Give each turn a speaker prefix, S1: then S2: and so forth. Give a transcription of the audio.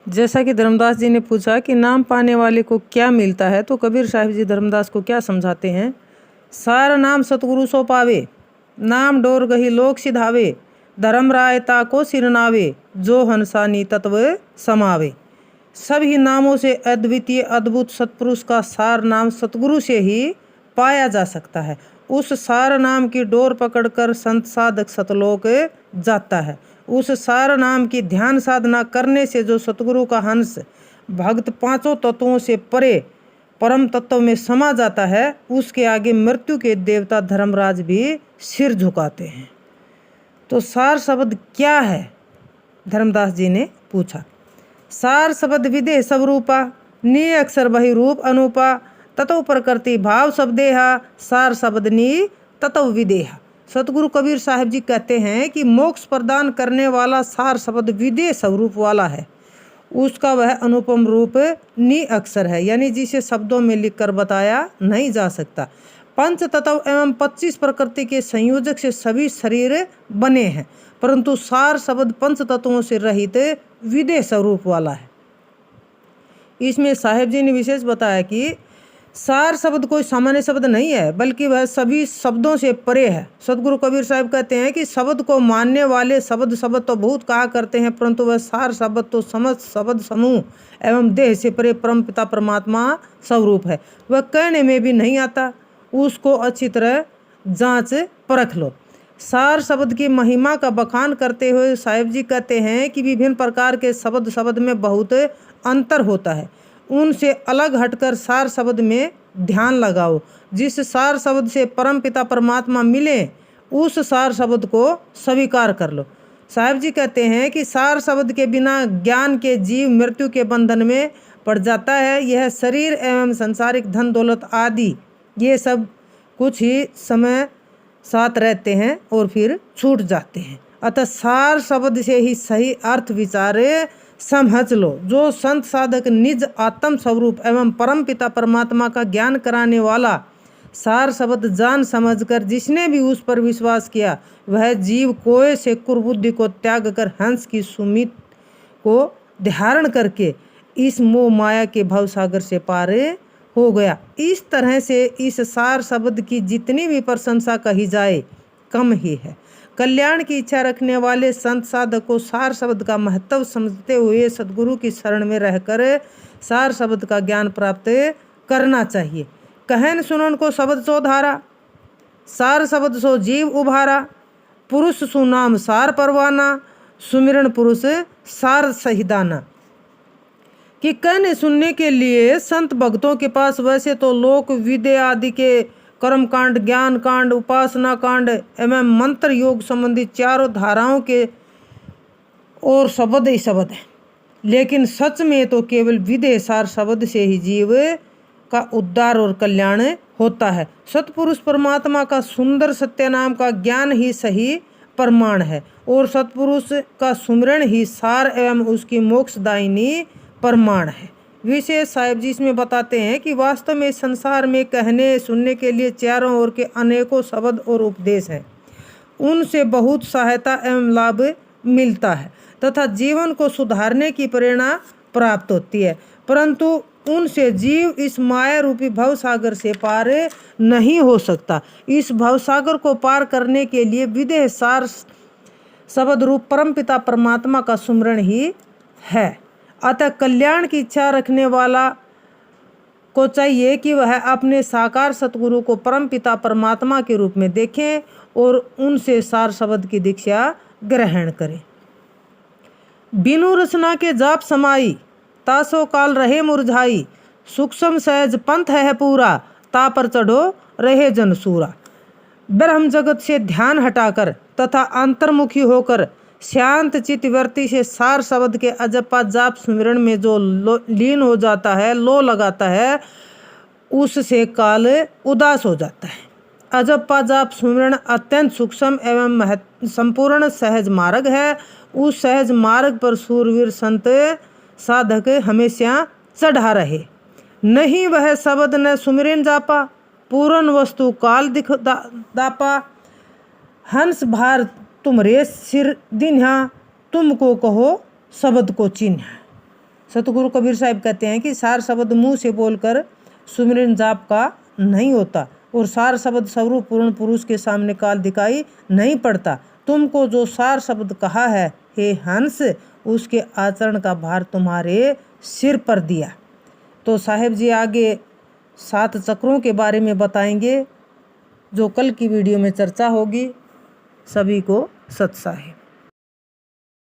S1: जैसा कि धर्मदास जी ने पूछा कि नाम पाने वाले को क्या मिलता है, तो कबीर साहिब जी धर्मदास को क्या समझाते हैं। सार नाम सतगुरु सो पावे, नाम डोर गही लोक सिधावे, धर्म रायता को सिरनावे, जो हंसानी तत्व समावे। सभी नामों से अद्वितीय अद्भुत सतपुरुष का सार नाम सतगुरु से ही पाया जा सकता है। उस सार नाम की डोर पकड़कर संत साधक सतलोक जाता है। उस सार नाम की ध्यान साधना करने से जो सतगुरु का हंस भक्त पांचों तत्वों से परे परम तत्व में समा जाता है, उसके आगे मृत्यु के देवता धर्मराज भी सिर झुकाते हैं। तो सार शब्द क्या है, धर्मदास जी ने पूछा। सार शब्द विदेह सब रूपा, नी अक्षर बही रूप अनुपा, तत्व प्रकृति भाव शब्देहा, सार शब्द नी तत्व विदेहा। सतगुरु कबीर साहिब जी कहते हैं कि मोक्ष प्रदान करने वाला सार शब्द विदेह स्वरूप वाला है। उसका वह अनुपम रूप नी अक्षर है, यानी जिसे शब्दों में लिखकर बताया नहीं जा सकता। पंच तत्व एवं 25 प्रकृति के संयोजक से सभी शरीर बने हैं, परंतु सार शब्द पंच तत्वों से रहित विदेह स्वरूप वाला है। इसमें साहिब जी ने विशेष बताया कि सार शब्द कोई सामान्य शब्द नहीं है, बल्कि वह सभी शब्दों से परे है। सतगुरु कबीर साहिब कहते हैं कि शब्द को मानने वाले शब्द तो बहुत कहा करते हैं, परंतु वह सार शब्द तो समस्त शब्द समूह एवं देह से परे परम पिता परमात्मा स्वरूप है। वह कहने में भी नहीं आता, उसको अच्छी तरह जांच परख लो। सार शब्द की महिमा का बखान करते हुए साहिब जी कहते हैं कि विभिन्न प्रकार के शब्द में बहुत अंतर होता है। उनसे अलग हटकर सार शब्द में ध्यान लगाओ। जिस सार शब्द से परम पिता परमात्मा मिले, उस सार शब्द को स्वीकार कर लो। साहिब जी कहते हैं कि सार शब्द के बिना ज्ञान के जीव मृत्यु के बंधन में पड़ जाता है। यह शरीर एवं संसारिक धन दौलत आदि ये सब कुछ ही समय साथ रहते हैं और फिर छूट जाते हैं। अतः सार शब्द से ही सही अर्थ विचारे समझ लो। जो संत साधक निज आत्म स्वरूप एवं परम पिता परमात्मा का ज्ञान कराने वाला सार शब्द जान समझकर जिसने भी उस पर विश्वास किया, वह जीव कोय से कुर्बुद्धि को त्याग कर हंस की सुमित को धारण करके इस मोह माया के भवसागर से पार हो गया। इस तरह से इस सार शब्द की जितनी भी प्रशंसा कही जाए कम ही है। कल्याण की इच्छा रखने वाले संत साधक को सार शब्द का महत्व समझते हुए सद्गुरु की शरण में रहकर सार शब्द का ज्ञान प्राप्त करना चाहिए। कहन सुनन को शब्द सो धारा, सार शब्द सो जीव उभारा, पुरुष सुनाम सार परवाना, सुमिरन पुरुष सार सहिदाना। कि कहने सुनने के लिए संत भक्तों के पास वैसे तो लोक विद्या आदि के कर्म कांड, ज्ञान कांड, उपासना कांड एवं मंत्र योग संबंधी चारों धाराओं के और शब्द ही शब्द है, लेकिन सच में तो केवल विदेह सार शब्द से ही जीव का उद्धार और कल्याण होता है। सतपुरुष परमात्मा का सुंदर सत्य नाम का ज्ञान ही सही प्रमाण है और सतपुरुष का सुमिरन ही सार एवं उसकी मोक्षदायिनी प्रमाण है। विशेष साहिब जी इसमें बताते हैं कि वास्तव में संसार में कहने सुनने के लिए चारों ओर के अनेकों शब्द और उपदेश हैं। उनसे बहुत सहायता एवं लाभ मिलता है तथा जीवन को सुधारने की प्रेरणा प्राप्त होती है, परंतु उनसे जीव इस माया रूपी भवसागर से पार नहीं हो सकता। इस भवसागर को पार करने के लिए विदेह सार शब्द रूप परम पिता परमात्मा का सुमिरन ही है। अतः कल्याण की इच्छा रखने वाला को चाहिए कि वह अपने साकार सतगुरु को परम पिता परमात्मा के रूप में देखें और उनसे सार शब्द की दीक्षा ग्रहण करें। बिनु रचना के जाप समाई, तासो काल रहे मुरझाई, सूक्ष्म सहज पंथ है पूरा, ता पर चढ़ो रहे जनसूरा। ब्रह्म जगत से ध्यान हटाकर तथा अंतर्मुखी होकर शांत चित्त वर्ती से सार शब्द के अजपा जाप सुमिरन में जो लीन हो जाता है, लो लगाता है, उससे काल उदास हो जाता है। अजपा जाप सुमिरन अत्यंत सूक्ष्म एवं संपूर्ण सहज मार्ग है। उस सहज मार्ग पर सूरवीर संत साधक हमेशा चढ़ा रहे। नहीं वह शब्द न सुमिरन जापा, पूर्ण वस्तु काल दिख दापा। हंस भार तुमरे सिर दिन्हा, तुमको कहो शब्द को चिन्ह। सतगुरु कबीर साहब कहते हैं कि सार शब्द मुंह से बोलकर सुमिरन जाप का नहीं होता, और सार शब्द स्वरूप पूर्ण पुरुष के सामने काल दिखाई नहीं पड़ता। तुमको जो सार शब्द कहा है हे हंस, उसके आचरण का भार तुम्हारे सिर पर दिया। तो साहेब जी आगे 7 चक्रों के बारे में बताएंगे, जो कल की वीडियो में चर्चा होगी। सभी को सत साहेब।